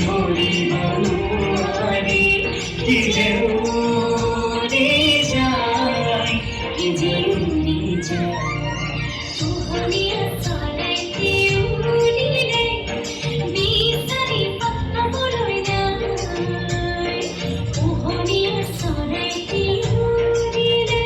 ধরি বনুয়ারে কি যে উড়ে যায়, কি যে উড়ে যায়। মোহনিয়া চলাইতে উড়িলে বিচারি পাত্তা বলই নাই। মোহনিয়া চলাইতে উড়িলে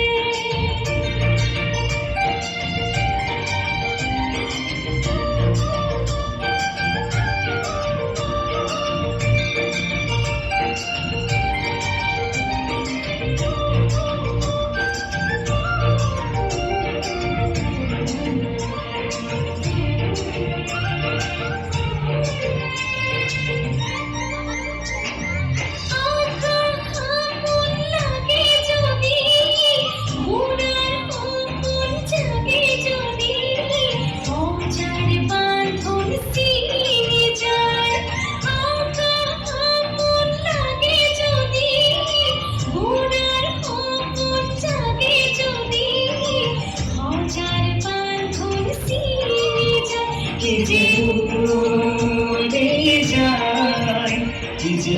কি যে উড়ে যায়, কি যে